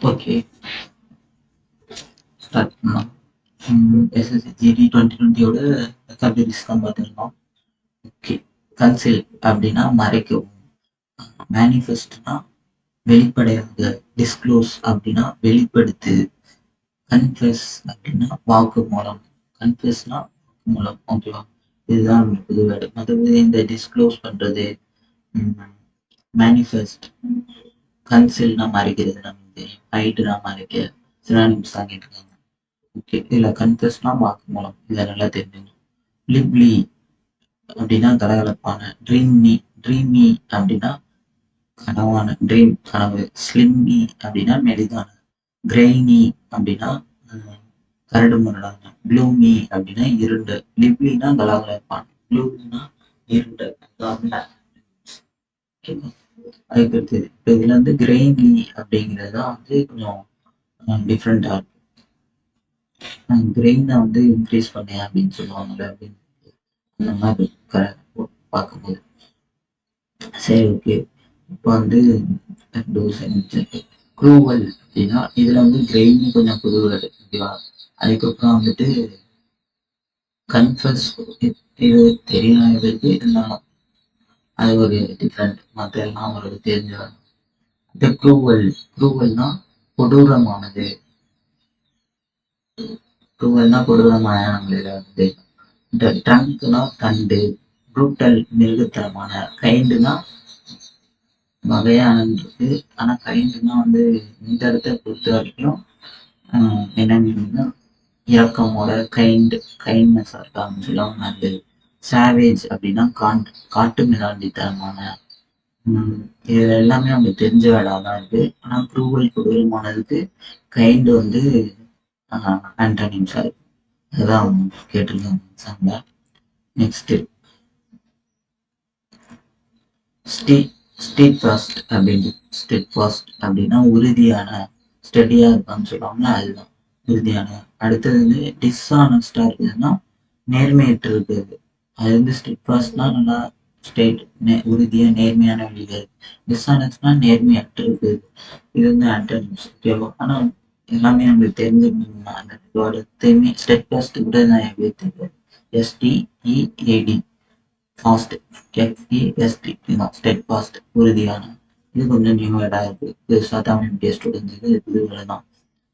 Okay, start பண்ணலாம். SSC GD 2020யோட vocabularies தான் பார்த்துருந்தோம். ஓகே, கன்சில் அப்படின்னா மறைக்கவும், மேனிஃபெஸ்ட்னா வெளிப்படையாக, டிஸ்க்ளோஸ் அப்படின்னா வெளிப்படுத்து, கன்ஃபெஸ் அப்படின்னா வாக்குமூலம், கன்ஃபெஸ்னா வாக்குமூலம். ஓகேவா, இதுதான் புது வேர்டு. மற்றபடி இந்த டிஸ்க்ளோஸ் பண்றது, மேனிஃபெஸ்ட், கன்சில்னா மறைக்கிறது நமக்கு தெரியும், ஹைட்னா மறைக்க, சினானிம்ஸ் தான் கேட்டிருக்காங்க. ஓகே, இதுல கன்ஃபெஸ்னா வாக்குமூலம், இதை நல்லா தெரிஞ்சுக்கணும். லிப்லி அப்படின்னா கலகலப்பான, ட்ரீமி அப்படின்னா கனவான, ட்ரீம் கனவு, ஸ்லிம்மி அப்படின்னா மெலிதான, கிரெய்னி அப்படின்னா கரடு முரடான, ப்ளூமி அப்படின்னா இருண்டு, லிப்லினா கலகலப்பான, ப்ளூமினா இருண்டு. அதுக்கடுத்து இப்போ இதுல வந்து கிரெய்னி அப்படிங்கிறது தான் வந்து கொஞ்சம் டிஃப்ரெண்டா இருக்கு. கிரெயினை வந்து இன்க்ரீஸ் பண்ணேன் அப்படின்னு சொல்லுவாங்கல்ல, அப்படின்னு அந்த மாதிரி பார்க்கும்போது. சரி, ஓகே. இப்போ வந்து க்ரூவல் அப்படின்னா இதுல வந்து கிரெயின் கொஞ்சம் புது வேர்டு. ஓகேவா, அதுக்கப்புறம் வந்துட்டு கன்ஃபஸ், இது தெரியாததுக்கு இருந்தாலும் அது ஒரு டிஃப்ரெண்ட், மற்ற எல்லாம் ஒரு தெரிஞ்ச வேர்டு. இந்த க்ரூவல்னா கொடூரமானது, க்ரூவல்னா கொடூரமான நம்மள வந்து. இந்த ட்ரங்க்னா தண்டு, ப்ரூட்டல் மிருகத்தனமான, கைண்டுனா வகையானது. ஆனா கைண்டுனா வந்து இந்த இடத்த பொறுத்த வரைக்கும் என்னன்னா இரக்கமோட, கைண்ட்னஸ் இருக்கான்னு சொல்லுவாங்க. அது சாவேஜ் அப்படின்னா காட்டு மிராண்டித்தனமான. இது எல்லாமே நமக்கு தெரிஞ்ச வேடா தான் இருக்கு. ஆனா க்ரூவல் கொடூரமானதுக்கு கைண்ட் வந்து ஆண்டனிம்ஸா இருக்கு. அதுதான் கேட்டிருக்காங்க எக்ஸாம்ல. நெக்ஸ்ட் ஸ்டீட்ஃபாஸ்ட் அப்படின்னு, ஸ்டெட்ஃபாஸ்ட் அப்படின்னா உறுதியான, ஸ்டெடியா இருக்கான்னு சொல்லுவாங்க, அதுதான் உறுதியான. அடுத்தது வந்து டிஸ்ஆனஸ்டா இருக்குதுன்னா நேர்மையற்று இருக்குது. அது வந்து ஸ்டெட்ஃபாஸ்ட்னா நல்லா ஸ்டேட், உறுதியா நேர்மையான வழிகள், டிஸ்ஆனஸ்ட்னா நேர்மையற்று இருக்குது. இது வந்து ஆன்டனிம்ஸ். ஓகேவா, ஆனா எல்லாமே நம்மளுக்கு தெரிஞ்சுக்கணும்னா அந்த வேர்டு ஸ்டெட்ஃபாஸ்ட் கூட நான் எப்படி தெரியாது. STEAD ஃபாஸ்ட், FEST இதுதான் ஸ்டெட்ஃபாஸ்ட், உறுதியான. இது கொஞ்சம் நியூ வேர்டா இருக்கு. புதுசா தமிழ் மீடிய ஸ்டூடெண்ட்ஸுக்கு இது புது வேர்டு தான்.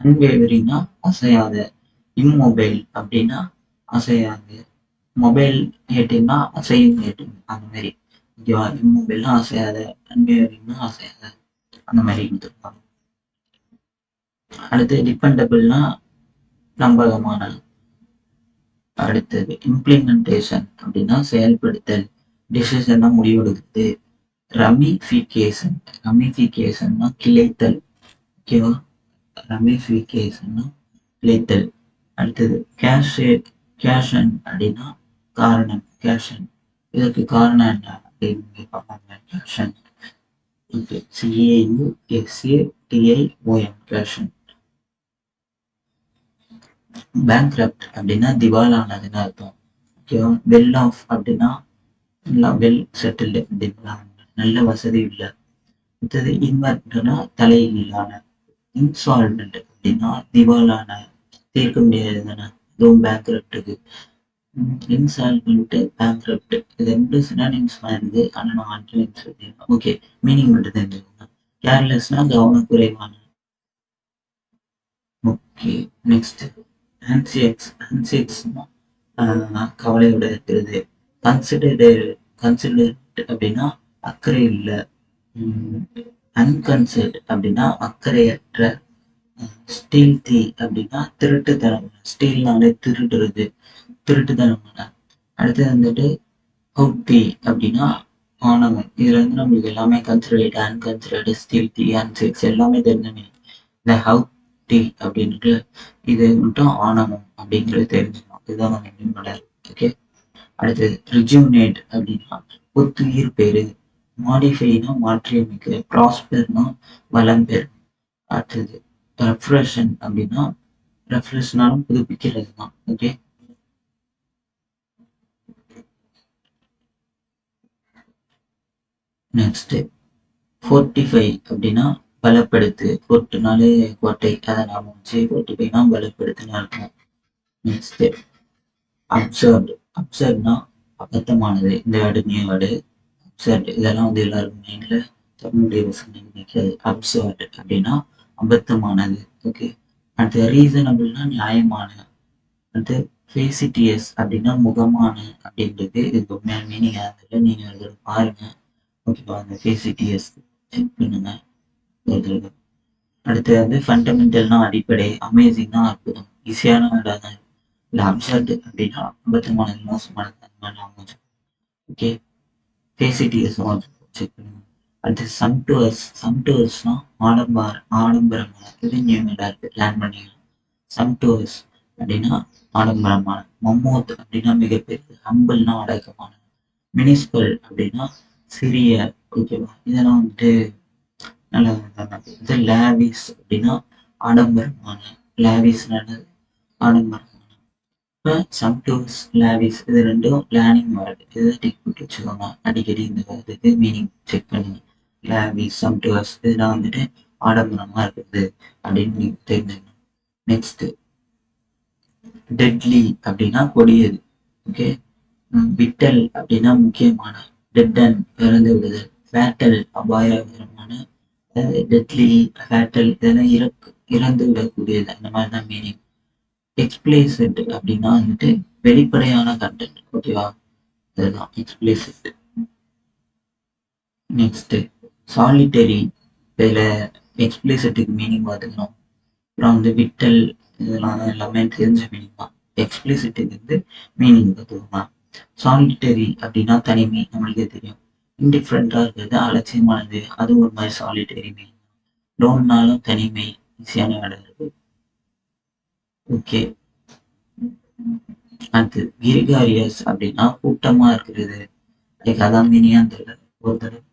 அன்வேவரிங்னா அசையாத, இம்மொபைல் அப்படின்னா அசையாது, மொபைல் ஏடிஎம்னா அசையும் ஏடிஎம் அந்த மாதிரி. ஓகேவா, இம்மொபைல்னா அசையாத, அன்வேவரிங்னா அசையாத, அந்த மாதிரி கொடுத்துருப்பாங்க. அடுத்து டிபெண்டபிள்னா நம்பகமான. அடுத்தது இம்ப்ளிமெண்டேஷன் அப்படின்னா செயல்படுத்தல், டிசிஷனா முடிவெடுக்குது. ரமிஃபிகேஷன்னா கிளைத்தல். ஓகேவா, ரமிஃபிகேஷன்னா கிளைத்தல். அடுத்தது கேஷன் அப்படின்னா காரணம், கேஷன். இதற்கு காரணம் என்ன அப்படின்னு பார்ப்பாங்க, கேஷன். ஓகே, CAUSATION, கேஷன். பேங்க்ரப்ட் அப்படின்னா திவாலானதுன்னு அர்த்தம். ஓகேவா, வெல் ஆஃப் அப்படின்னா வெல் செட்டில்டு அப்படின்னா நல்ல வசதி இல்லை. அடுத்தது இன்வெர்ட்னா தலைகீழான. இன்சால்வெண்ட் அப்படின்னா திவாலான, தீர்க்க முடியாதுதானே, இதுவும் பேங்க்ரப்டுக்கு. இன்சால்வெண்ட், பேங்க்ரப்ட் இது ரெண்டு சினானிம்ஸ் மாதிரி, ஆனா நான் ஆன்டனிம்ஸ் சொல்லியிருக்கேன். ஓகே, மீனிங் மட்டும் தெரிஞ்சுக்கோங்க. கேர்லெஸ்னா கவனக்குறைவான. ஓகே, நெக்ஸ்ட் ஆன்சியக்ஸ்னா கவலையோட இருக்கிறது. கன்சிடர்ட் அப்படின்னா அக்கறை இல்லை. அன்கன்சர்ட் அப்படின்னா அக்கறையற்ற. ஸ்டீல்தி அப்படின்னா திருட்டுத்தனம், ஸ்டீல்னாலே திருடுறது, திருட்டுத்தனமான. அடுத்தது வந்துட்டு ஹவுட்டி அப்படின்னா ஆணவம். இதுல இருந்து நம்மளுக்கு எல்லாமே கன்சிடர்ட், அன்கன்சிடர்டு, ஸ்டீல்தி, அன்செக்ஸ் எல்லாமே தெரிஞ்சுமே. இந்த ஹவுட்டி அப்படின்ட்டு இது மட்டும் ஆணவம் அப்படிங்கிறது தெரிஞ்சுக்கணும். இதுதான் நம்ம மீன். ஓகே, அடுத்தது ரிஜுமினேட் அப்படின்னா புத்துயிர் பெறு, மாடிஃபைனா மாற்றியமைக்க, ப்ராஸ்பர்னா வளம் பெறும். அடுத்தது ரெஃப்ரெஷன் அப்படின்னா ரெஃப்ரெஷ்னாலும் புதுப்பிக்கிறது தான். ஓகே, நெக்ஸ்ட் ஃபோர்ட்டிஃபை அப்படின்னா பலப்படுத்து. பொட்டுனாலே கோட்டை, அதை நாம வச்சு கொட்டு போயினா பலப்படுத்துன்னு இருக்கும். Next observed. அப்சர்வ்னா அபத்தமானது. இந்த வேர்டு நியூ வேர்டு அப்சர்வ்டு. இதெல்லாம் வந்து எல்லாருக்கும் மைண்ட்ல தமிழ் நிற்காது. அப்சர்வ்டு அப்படின்னா அபத்தமானது. ஓகே. அடுத்து ரீசனபிள்னா நியாயமான. அடுத்து ஃபேசிட்டியஸ் அப்படின்னா முகமான அப்படின்றது. இதுக்கு உண்மையான மீனிங் ஆகுதுல, நீங்க ஒரு பாருங்க. ஓகேவா? அந்த ஃபேசிட்டியஸ் செக் பண்ணுங்க ஒரு தடவை. அடுத்து வந்து ஃபண்டமெண்டல்னா அடிப்படை, அமேசிங்னா அற்புதம், ஈஸியான வேர்டா தான். இல்லை அப்சர்டு அப்படின்னா அபத்தமானது, மோசமானது, அந்த மாதிரி. ஓகே. ஃபேசிட்டியஸ் செக் பண்ணுங்க. அடுத்து சம்டுவர்ஸ். சம்டுவர்ஸ்னா ஆடம்பரமான. இது நியூ வேர்டா இருக்கு, பிளான் பண்ணிக்கலாம். சம்டுவர்ஸ் அப்படின்னா ஆடம்பரமான. மம்மோத் அப்படின்னா மிகப்பெரிய. ஹம்பிள்னா அடக்கமான. மினிஸ்பல் அப்படின்னா சிறிய. ஓகேவா? இதெல்லாம் வந்துட்டு நல்ல இது. லேவிஸ் அப்படின்னா ஆடம்பரமான. லேவிஸ்னால ஆடம்பரமான. இப்போ சம்டூஸ் லேவிஸ் இது ரெண்டும் பிளானிங் வேர்டு. இதை டிக் போட்டு வச்சுக்கோங்க. அடிக்கடி இந்த இதுக்கு மீனிங் செக் பண்ணுங்க. லேவிஸ் சம்டூஸ் இதெல்லாம் வந்துட்டு ஆடம்பரமா இருக்குது அப்படின்னு நீங்க தெரிஞ்சுக்கணும். நெக்ஸ்ட் டெட்லி அப்படின்னா கொடியது. ஓகே. விட்டல் அப்படின்னா முக்கியமான. டெட்டன் இறந்து விடுதல். ஃபேட்டல் அபாயகரமான. டெட்லி ஃபேட்டல் இதெல்லாம் இறந்து விடக்கூடியது, அந்த மாதிரி தான் மீனிங். எக்ஸ்பிளிசிட் அப்படின்னா வந்துட்டு வெளிப்படையான கண்டென்ட். ஓகேவா? அதுதான் எக்ஸ்பிளிசிட். Next solitary. இதுல எக்ஸ்பிளிசிட்டுக்கு மீனிங் பார்த்துக்கணும். அப்புறம் வந்து விட்டல் இதெல்லாம் எல்லாமே தெரிஞ்ச மீனிங் தான். எக்ஸ்பிளிசிட்டுக்கு வந்து மீனிங் பார்த்துக்கோங்க. சாலிட்டரி அப்படின்னா தனிமை, நம்மளுக்கே தெரியும். இன்டிஃபரண்டா இருக்கிறது, அலட்சியமானது, அது ஒரு மாதிரி சாலிட்டரி மீனிங். லோன்னாலும் தனிமை, ஈஸியான வேலை இருக்கு. ஓகே. அடுத்து கிரிகாரியஸ் அப்படின்னா கூட்டமா இருக்கிறது. லைக் அதான் மீனிங்கான்னு தெரியல ஒரு தடவை.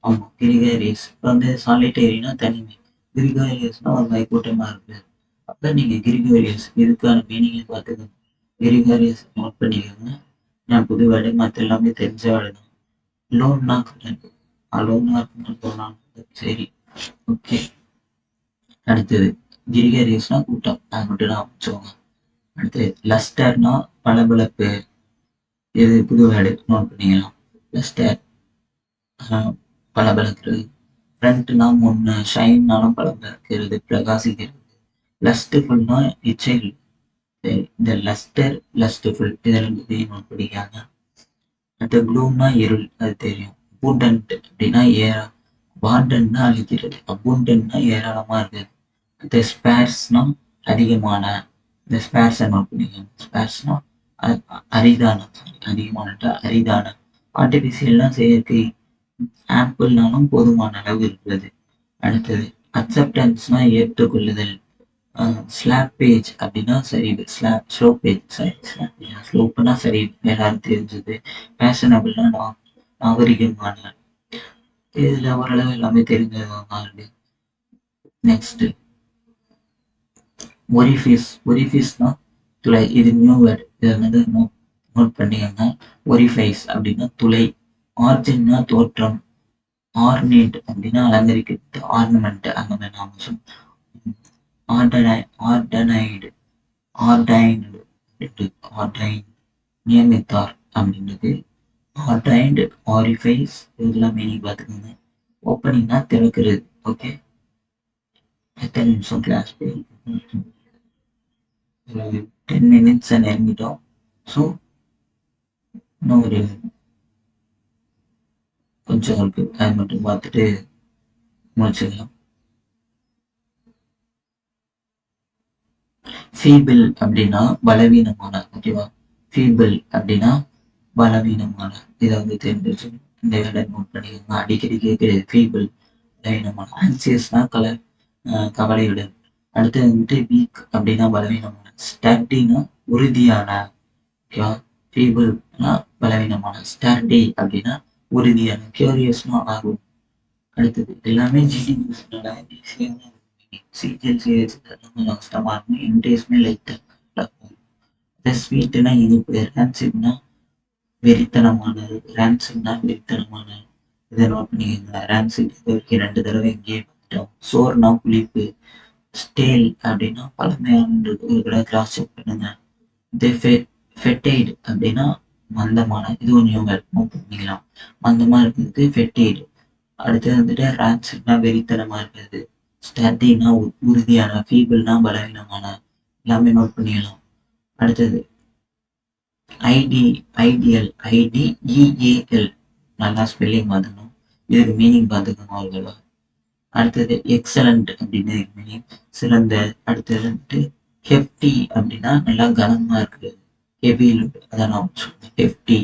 ஆமா, கிரிகாரியஸ். இப்போ வந்து சாலிட்டரினா தனிமை, கிரிகாரியஸ்னா ஒரு மாதிரி கூட்டமா இருக்குது. அப்ப நீங்க கிரிகாரியஸ் இதுக்கான மீனிங்கை பார்த்துக்கோங்க. கிரிகாரியஸ் நோட் பண்ணிக்கோங்க. நான் புது வேர்டு, மற்ற எல்லாமே தெரிஞ்ச வேர்டு தான். லோன்னா கடன், அலோன்னா இருக்கணும். சரி. ஓகே. அடுத்தது கிரிகாரியஸ்னா கூட்டம், அது மட்டும் தான் வச்சுக்கோங்க. அடுத்து லஸ்டர்னா பளபளப்பு. இது புது வேர்டு, நோட் பண்ணிக்கலாம். லஸ்டர் பளபளக்கிறது. ஃப்ரண்ட்னா முன்ன, ஷைன்னாலும் பளபளக்கிறது, பிரகாசிக்கிறது. லஸ்ட்ஃபுல்னா இச்சைகள். இந்த லஸ்டர் லஸ்ட்ஃபுல் இது ரெண்டுத்தையும் நோட் பண்ணிக்காங்க. அடுத்து க்ளூம்னா இருள், அது தெரியும். அபூண்டன்ட் அப்படின்னா வாண்டன்னா அழிக்கிறது. அபூண்டன்ட்னா ஏராளமா இருக்கு. அடுத்து ஸ்பேர்ஸ்னா அதிகமான. இந்த ஸ்பேர்ஸை நோட் பண்ணிக்கோங்க. ஸ்பேர்ஸ்னா அரிதான. அதிகமான அரிதான. ஆர்டிபிஷியல்னா செயற்கை. ஆம்பிள்னாலும் போதுமான அளவு இருக்கிறது. அடுத்தது அக்செப்டன்ஸ்னா ஏற்றுக்கொள்ளுதல். ஸ்லாப்பேஜ் அப்படின்னா சரிவு. ஸ்லோப்பேஜ் ஸ்லோப்னா சரிவு, எல்லாரும் தெரிஞ்சது. ஃபேஷனபிள்னா நாகரிகமான. இதுல ஓரளவு எல்லாமே தெரிஞ்சதுதான் இருக்கு. நெக்ஸ்ட் ஒரிஃபிஸ்னா துளை. இது நியூ வேர்டு, இதை வந்து நோட் பண்ணிக்கோங்க. ஒரிஃபைஸ் அப்படின்னா துளை. ஆர்ஜின்னா தோற்றம். ஆர்னேட் அப்படின்னா அலங்கரிக்கிறது, ஆர்னமெண்ட் அந்த மாதிரி நாம. ஆர்டனைடு ஆர்டைன்டு ஆர்டைன் நியமித்தார் அப்படின்றது. ஆர்டைன்டு ஆரிஃபைஸ் இதெல்லாம் மீனிங் பார்த்துக்கோங்க. ஓப்பனிங்னா திறக்கிறது. ஓகே. எத்தனை நிமிஷம் கிளாஸ் போய் 10 minutes நெருங்கிட்டோம். ஸோ இன்னும் ஒரு கொஞ்சம் இருக்கு, அது மட்டும் பார்த்துட்டு முடிச்சுக்கலாம். ஃபீபிள் அப்படின்னா பலவீனமான. ஓகேவா? ஃபீபிள் அப்படின்னா பலவீனமான. இதை வந்து தெரிஞ்சு இந்த வேலை நோட் பண்ணிக்கோங்க. அடிக்கடி கேட்குறது ஃபீபிள், பலவீனமான. ஆன்சியஸ்னா கவலையுடன். அடுத்து வந்துட்டு வீக் அப்படின்னா பலவீனமான. ஸ்டர்டினா உறுதியான. ஓகேவா? ஃபீபிள்னா பலவீனமான. ஸ்டர்டி அப்படின்னா உறுதியான. கியூரியஸ்னா ஆர்வம். அடுத்தது எல்லாமே ஜிடினால ஈஸியான. சிஜிஎல் கொஞ்சம் கஷ்டமா இருக்கும். இன்டேஸ்மே லைட்டாக. ஸ்வீட்னா இனிப்பு. ரேன்சிட்னா வெறித்தனமான. ரேன்சிட்னா வெறித்தனமான. இதை நோட் பண்ணிக்கோங்க. ரேன்சிட் இது வரைக்கும் 2 தடவை இங்கேயே அர்த்தம். சோர்னா புளிப்பு. ஸ்டேல் அப்படின்னா பழமையான கூட கிராஸ் செக் பண்ணுங்க. இது ஃபெட்டைடு அப்படின்னா மந்தமான, இது கொஞ்சம் நோட் பண்ணிக்கலாம். மந்தமா இருக்கிறது ஃபெட்டைடு. அடுத்தது வந்துட்டு ரான்சிட்னா வெறித்தனமா இருக்கிறது. ஸ்டட்டினா உறுதியான, ஃபீபிள்னா பலவீனமான, எல்லாமே நோட் பண்ணிக்கலாம். அடுத்தது ஐடி ஐடியல் IDEAL நல்லா ஸ்பெல்லிங் பார்த்துக்கணும். இதுக்கு மீனிங் பார்த்துக்கணும் அவர்களா. அடுத்தது எக்ஸலண்ட் அப்படின்னு மீனிங் சிறந்த. அடுத்தது வந்துட்டு ஹெஃப்டி அப்படின்னா நல்லா கனமா இருக்குது. ஹெவி லுக் அதான் நான் சொல்றேன். ஹெஃப்டி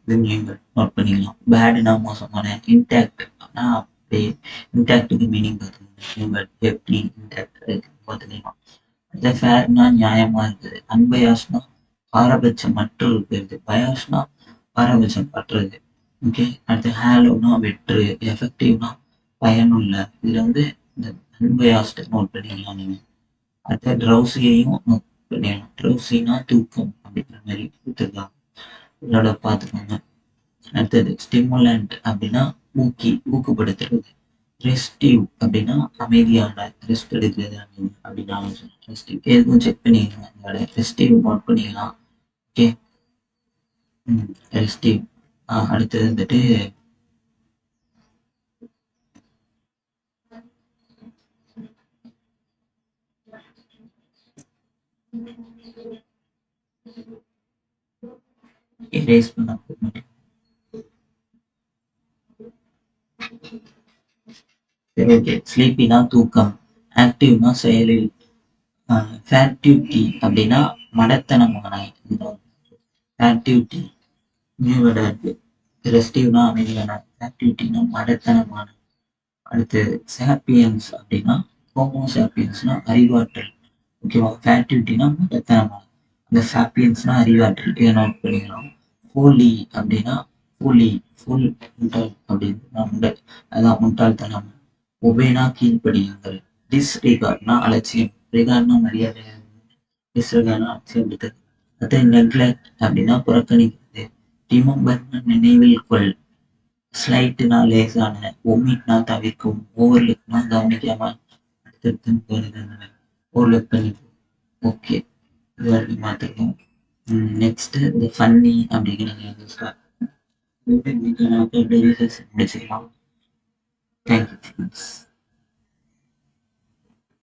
இது நீங்கள் நோட் பண்ணிக்கலாம். பேடுனா மோசமான. இன்டாக்ட் ஆனால் அப்படியே இன்டாக்டுக்கு மீனிங் பார்த்துக்கணும். ஹெஃப்டி இன்டாக்ட் பார்த்துக்கலாம். அடுத்த ஃபேர்னா நியாயமா இருக்குது. அன்பயாஸ்னா பாரபட்சம் மற்ற இருக்கிறது. பயாஸ்னா பாரபட்சம் பற்றது. ஓகே. அடுத்து ஹேலோனா வெற்று. எஃபெக்டிவ்னா பயனுள்ள. இதுல வந்து இந்த அன்பயாஸ்ட் நோட் பண்ணிக்கலாம் நீங்க. அடுத்த ட்ரௌசியையும் நோட் பண்ணிடலாம். ட்ரௌசினா தூக்கம் அப்படிங்கிற மாதிரி கொடுத்துருக்காங்க. இதோட பார்த்துக்கோங்க. அடுத்தது ஸ்டிமுலண்ட் அப்படின்னா ஊக்கப்படுத்துறது. ரெஸ்டிவ் அப்படின்னா அமைதியான, ரெஸ்ட் எடுக்கிறது அப்படின்னு ரெஸ்டிவ் எதுக்கும் செக் பண்ணிக்கலாம். அதோட ரெஸ்டிவ் நோட் பண்ணிக்கலாம். ஓகே. ரெஸ்டிவ். அடுத்தது வந்துட்டு erase பண்ண சரி. ஓகே. ஸ்லீப்பினா தூக்கம். ஆக்டிவ்னா செயலில். ஃபேக்டிவிட்டி அப்படின்னா மடத்தனமான. ஃபேக்டிவிட்டி நியூவோட இருக்கு. ரெஸ்டிவ்னா அமைதியான. ஃபேக்டிவிட்டினா மடத்தனமான. அடுத்து சாப்பியன்ஸ் அப்படின்னா ஹோமோ சாப்பியன்ஸ்னா அறிவாற்றல். ஓகேவா. ஃபேக்டிவிட்டினா மடத்தனமான. இந்த சாப்பியன்ஸ்னா அறிவாற்றல். இதை நோட் பண்ணிக்கலாம். ஹோலி அப்படின்னா ஹோலி ஃபுல் முட்டாள் அப்படின்னு அதான் முட்டாள்தனம். ஒபேனா கீழ்ப்படியுங்கள். டிஸ்ரிகார்ட்னா அலட்சியம். ரிகார்ட்னா மரியாதை. டிஸ்ரிகார்ட்னா அலட்சியம் விட்டது. அது நெக்லெக்ட் அப்படின்னா புறக்கணிக்கிறது. ரிமெம்பர்னா நினைவில் கொள். ஸ்லைட்னா லேசான. ஒமிட்னா தவிர்க்கும். ஓவர்லுக்னா கவனிக்காம அடுத்தடுத்து போறது. ஓவர்லுக் பண்ணி. ஓகே. இது வரைக்கும் பார்த்துருக்கோம். நெக்ஸ்ட் இந்த ஃபன்னி அப்படிங்கிற முடிச்சுக்கலாம். தேங்க்யூ.